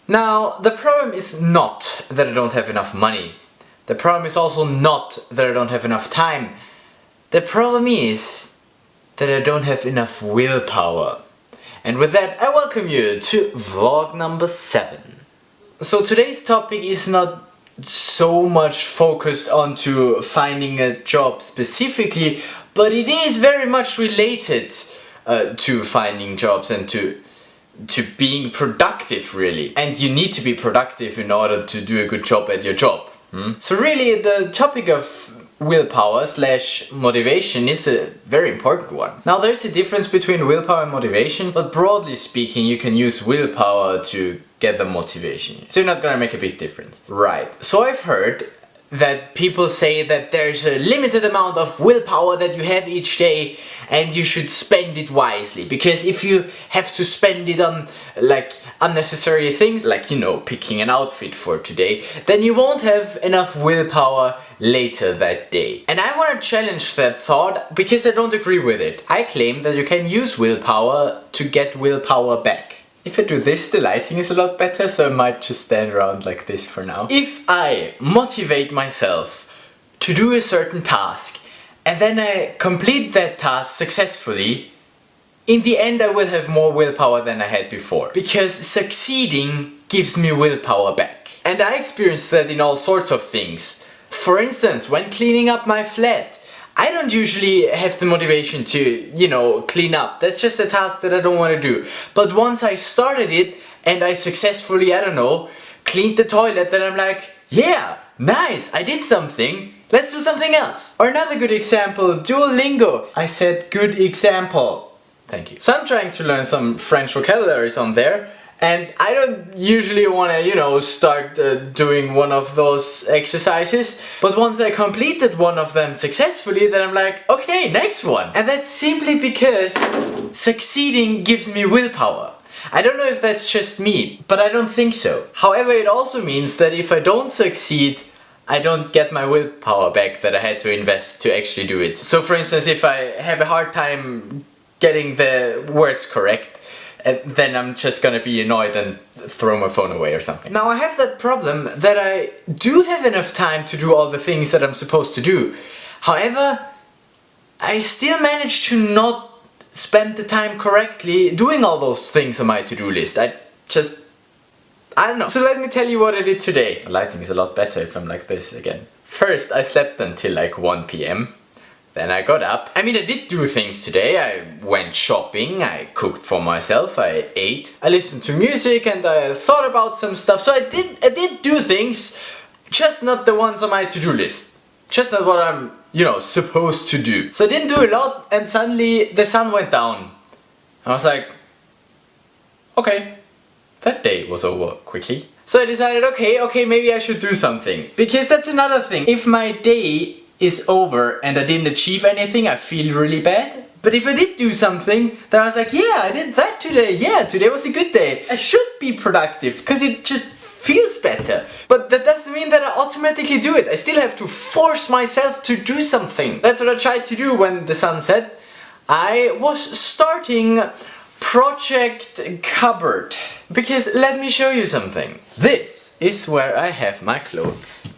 Now, the problem is not that I don't have enough money. The problem is also not that I don't have enough time. The problem is that I don't have enough willpower. And with that, I welcome you to vlog number 7. So today's topic is not so much focused onto finding a job specifically, but it is very much related to finding jobs and to being productive, really. And you need to be productive in order to do a good job at your job. So really the topic of willpower / motivation is a very important one. Now there's a difference between willpower and motivation, but broadly speaking you can use willpower to get the motivation. So you're not gonna make a big difference. Right. So I've heard that people say that there's a limited amount of willpower that you have each day and you should spend it wisely, because if you have to spend it on like unnecessary things like, you know, picking an outfit for today, then you won't have enough willpower later that day. And I want to challenge that thought because I don't agree with it. I claim that you can use willpower to get willpower back. If I do this, the lighting is a lot better, so I might just stand around like this for now. If I motivate myself to do a certain task and then I complete that task successfully, in the end I will have more willpower than I had before. Because succeeding gives me willpower back. And I experienced that in all sorts of things. For instance, when cleaning up my flat, I don't usually have the motivation to, you know, clean up. That's just a task that I don't want to do. But once I started it and I successfully, I don't know, cleaned the toilet, then I'm like, yeah, nice, I did something. Let's do something else. Or another good example, Duolingo. I said good example. Thank you. So I'm trying to learn some French vocabularies on there. And I don't usually want to, you know, start doing one of those exercises. But once I completed one of them successfully, then I'm like, okay, next one. And that's simply because succeeding gives me willpower. I don't know if that's just me, but I don't think so. However, it also means that if I don't succeed, I don't get my willpower back that I had to invest to actually do it. So for instance, if I have a hard time getting the words correct, then I'm just gonna be annoyed and throw my phone away or something. Now I have that problem that I do have enough time to do all the things that I'm supposed to do. However, I still manage to not spend the time correctly doing all those things on my to-do list. I don't know. So let me tell you what I did today. The lighting is a lot better if I'm like this again. First, I slept until like 1 p.m. Then I got up. I mean, I did do things today. I went shopping, I cooked for myself, I ate, I listened to music, and I thought about some stuff. So I did do things, just not the ones on my to-do list. Just not what I'm, you know, supposed to do. So I didn't do a lot, and suddenly the sun went down. I was like, okay, that day was over quickly. So I decided, okay, maybe I should do something. Because that's another thing. If my day is over and I didn't achieve anything, I feel really bad. But if I did do something, then I was like, yeah, I did that today. Yeah, today was a good day. I should be productive because it just feels better. But that doesn't mean that I automatically do it. I still have to force myself to do something. That's what I tried to do when the sun set. I was starting Project Cupboard. Because let me show you something. This is where I have my clothes.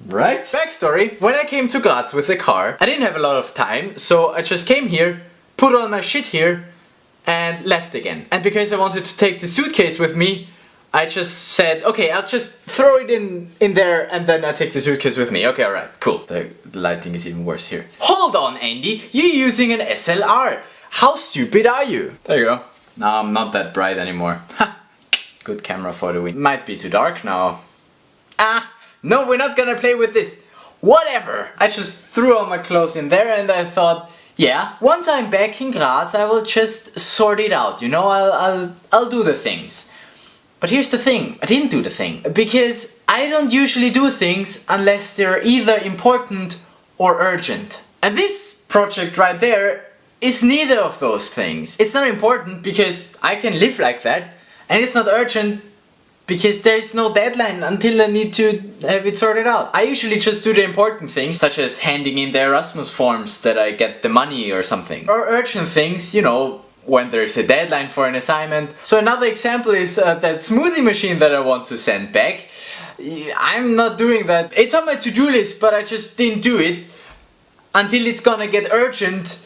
Right? Backstory, when I came to Graz with the car, I didn't have a lot of time, so I just came here, put all my shit here, and left again. And because I wanted to take the suitcase with me, I just said, okay, I'll just throw it in there and then I take the suitcase with me. Okay, alright, cool. The lighting is even worse here. Hold on, Andy, you're using an SLR. How stupid are you? There you go. Now I'm not that bright anymore. Ha! Good camera for the win. Might be too dark now. No, we're not gonna play with this. Whatever. I just threw all my clothes in there and I thought, yeah, once I'm back in Graz, I will just sort it out. You know, I'll do the things. But here's the thing. I didn't do the thing because I don't usually do things unless they're either important or urgent. And this project right there is neither of those things. It's not important because I can live like that, and it's not urgent because there's no deadline until I need to have it sorted out. I usually just do the important things, such as handing in the Erasmus forms that I get the money or something. Or urgent things, you know, when there's a deadline for an assignment. So another example is that smoothie machine that I want to send back. I'm not doing that. It's on my to-do list, but I just didn't do it until it's gonna get urgent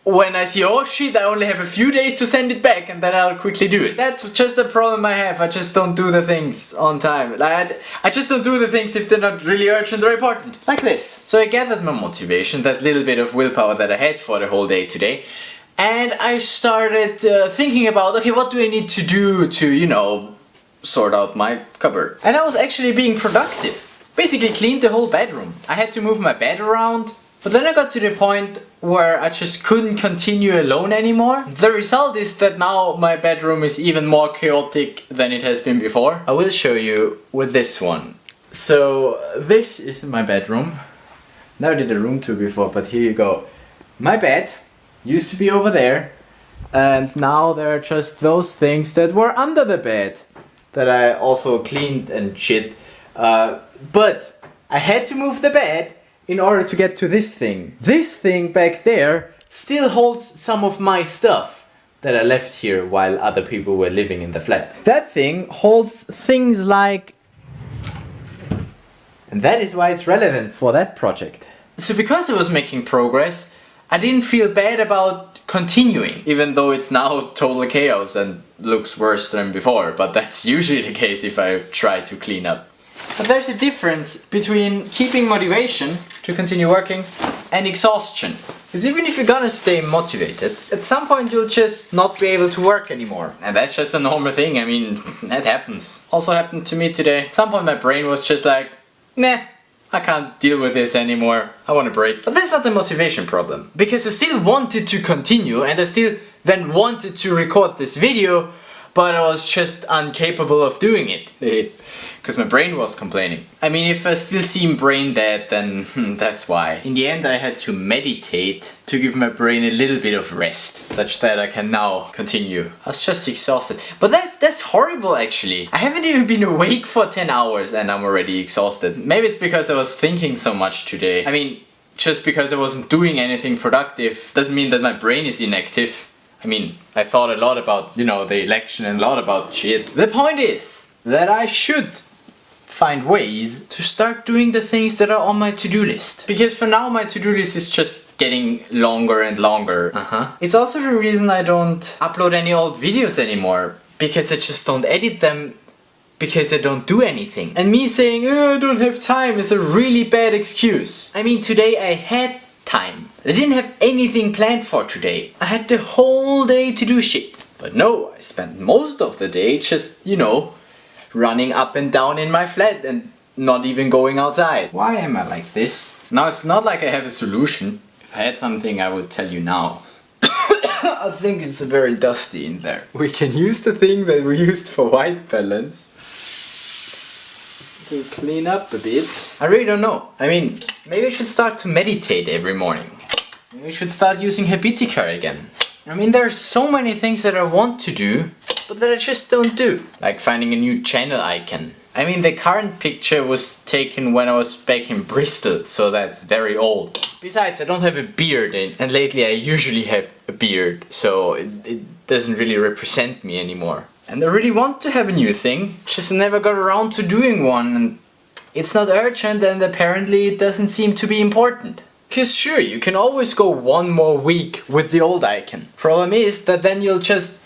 when I see, oh shit, I only have a few days to send it back, and then I'll quickly do it. That's just a problem I have. I just don't do the things on time. I just don't do the things if they're not really urgent or important. Like this. So I gathered my motivation, that little bit of willpower that I had for the whole day today, and I started thinking about, okay, what do I need to do to, you know, sort out my cupboard. And I was actually being productive. Basically cleaned the whole bedroom. I had to move my bed around, but then I got to the point where I just couldn't continue alone anymore. The result is that now my bedroom is even more chaotic than it has been before. I will show you with this one. So this is my bedroom. Never did a room tour before, but here you go. My bed used to be over there, and now there are just those things that were under the bed that I also cleaned and shit. But I had to move the bed in order to get to this thing. This thing back there still holds some of my stuff that I left here while other people were living in the flat. That thing holds things like... And that is why it's relevant for that project. So because I was making progress, I didn't feel bad about continuing, even though it's now total chaos and looks worse than before, but that's usually the case if I try to clean up. But there's a difference between keeping motivation to continue working and exhaustion. Because even if you're gonna stay motivated, at some point you'll just not be able to work anymore. And that's just a normal thing, I mean, that happens. Also happened to me today. At some point my brain was just like, nah, I can't deal with this anymore, I want a break. But that's not the motivation problem. Because I still wanted to continue, and I still then wanted to record this video, but I was just incapable of doing it. Because my brain was complaining. I mean, if I still seem brain dead, then that's why. In the end I had to meditate to give my brain a little bit of rest, such that I can now continue. I was just exhausted. But that's horrible actually. I haven't even been awake for 10 hours and I'm already exhausted. Maybe it's because I was thinking so much today. I mean, just because I wasn't doing anything productive doesn't mean that my brain is inactive. I mean, I thought a lot about, you know, the election and a lot about shit. The point is that I should find ways to start doing the things that are on my to-do list. Because for now my to-do list is just getting longer and longer. It's also the reason I don't upload any old videos anymore. Because I just don't edit them because I don't do anything. And me saying, oh, I don't have time is a really bad excuse. I mean, today I had time. I didn't have anything planned for today. I had the whole day to do shit. But no, I spent most of the day just, you know, running up and down in my flat and not even going outside. Why am I like this? Now it's not like I have a solution. If I had something I would tell you now. I think it's very dusty in there. We can use the thing that we used for white balance to clean up a bit. I really don't know. I mean, maybe I should start to meditate every morning. Maybe I should start using Habitica again. I mean, there are so many things that I want to do, but that I just don't do. Like finding a new channel icon. I mean, the current picture was taken when I was back in Bristol, so that's very old. Besides, I don't have a beard, and lately I usually have a beard, so it doesn't really represent me anymore. And I really want to have a new thing, just never got around to doing one, and it's not urgent, and apparently it doesn't seem to be important. Cause sure, you can always go one more week with the old icon. Problem is that then you'll just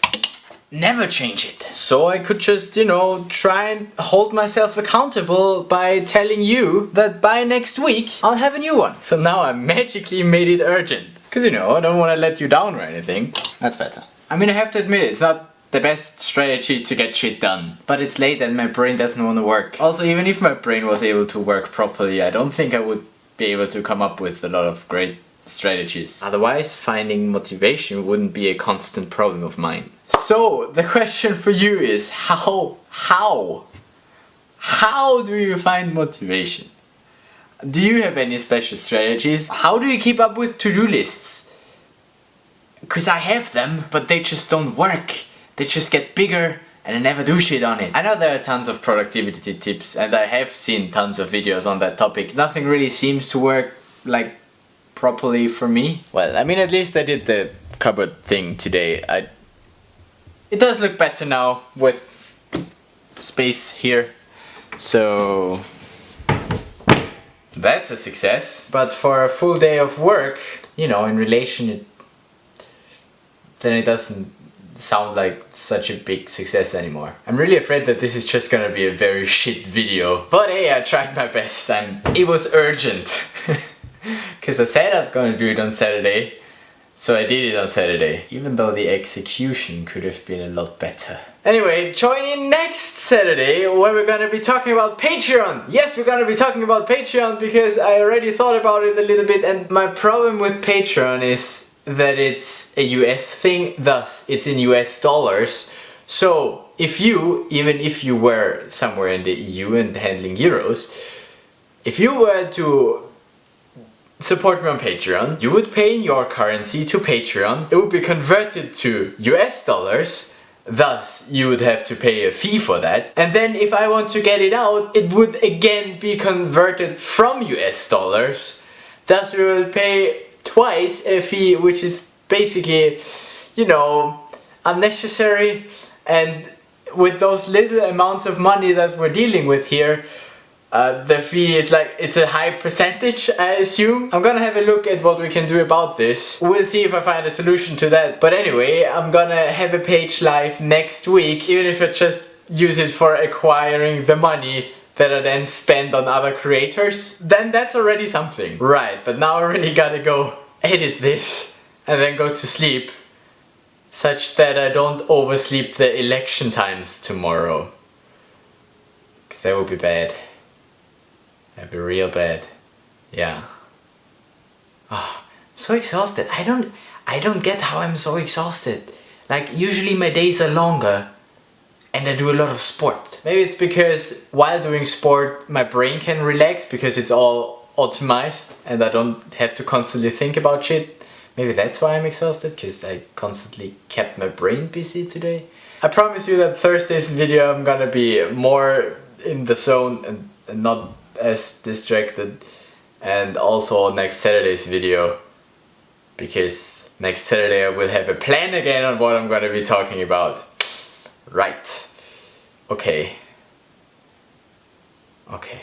never change it. So I could just, you know, try and hold myself accountable by telling you that by next week I'll have a new one. So now I magically made it urgent. Cause you know, I don't want to let you down or anything. That's better. I mean, I have to admit, it's not the best strategy to get shit done. But it's late and my brain doesn't want to work. Also, even if my brain was able to work properly, I don't think I would be able to come up with a lot of great strategies. Otherwise, finding motivation wouldn't be a constant problem of mine. So, the question for you is how do you find motivation? Do you have any special strategies? How do you keep up with to-do lists? Because I have them, but they just don't work. They just get bigger and I never do shit on it. I know there are tons of productivity tips and I have seen tons of videos on that topic. Nothing really seems to work like properly for me. Well, I mean, at least I did the cupboard thing today. It does look better now with space here. So that's a success. But for a full day of work, you know, in relation, then it doesn't sound like such a big success anymore. I'm really afraid that this is just gonna be a very shit video. But hey, I tried my best. It was urgent. Because I said I'm gonna do it on Saturday. So I did it on Saturday. Even though the execution could have been a lot better. Anyway, join in next Saturday where we're gonna be talking about Patreon. Yes, we're gonna be talking about Patreon because I already thought about it a little bit, and my problem with Patreon is that it's a US thing, thus it's in US dollars. So if you, even if you were somewhere in the EU and handling euros, if you were to support me on Patreon, you would pay in your currency to Patreon, it would be converted to US dollars, thus you would have to pay a fee for that, and then if I want to get it out, it would again be converted from US dollars, thus we will pay twice a fee, which is basically, you know, unnecessary. And with those little amounts of money that we're dealing with here, the fee is like, it's a high percentage, I assume. I'm gonna have a look at what we can do about this. We'll see if I find a solution to that. But anyway, I'm gonna have a page live next week, even if I just use it for acquiring the money that I then spend on other creators, then that's already something. Right, but now I really gotta go edit this and then go to sleep, such that I don't oversleep the election times tomorrow. 'Cause that would be bad. That'd be real bad. Yeah. Oh, I'm so exhausted. I don't get how I'm so exhausted. Like, usually my days are longer and I do a lot of sport. Maybe it's because while doing sport my brain can relax because it's all optimized and I don't have to constantly think about shit. Maybe that's why I'm exhausted, because I constantly kept my brain busy today. I promise you that Thursday's video I'm gonna be more in the zone and not as distracted, and also next Saturday's video, because next Saturday I will have a plan again on what I'm gonna be talking about. Right. Okay. Okay.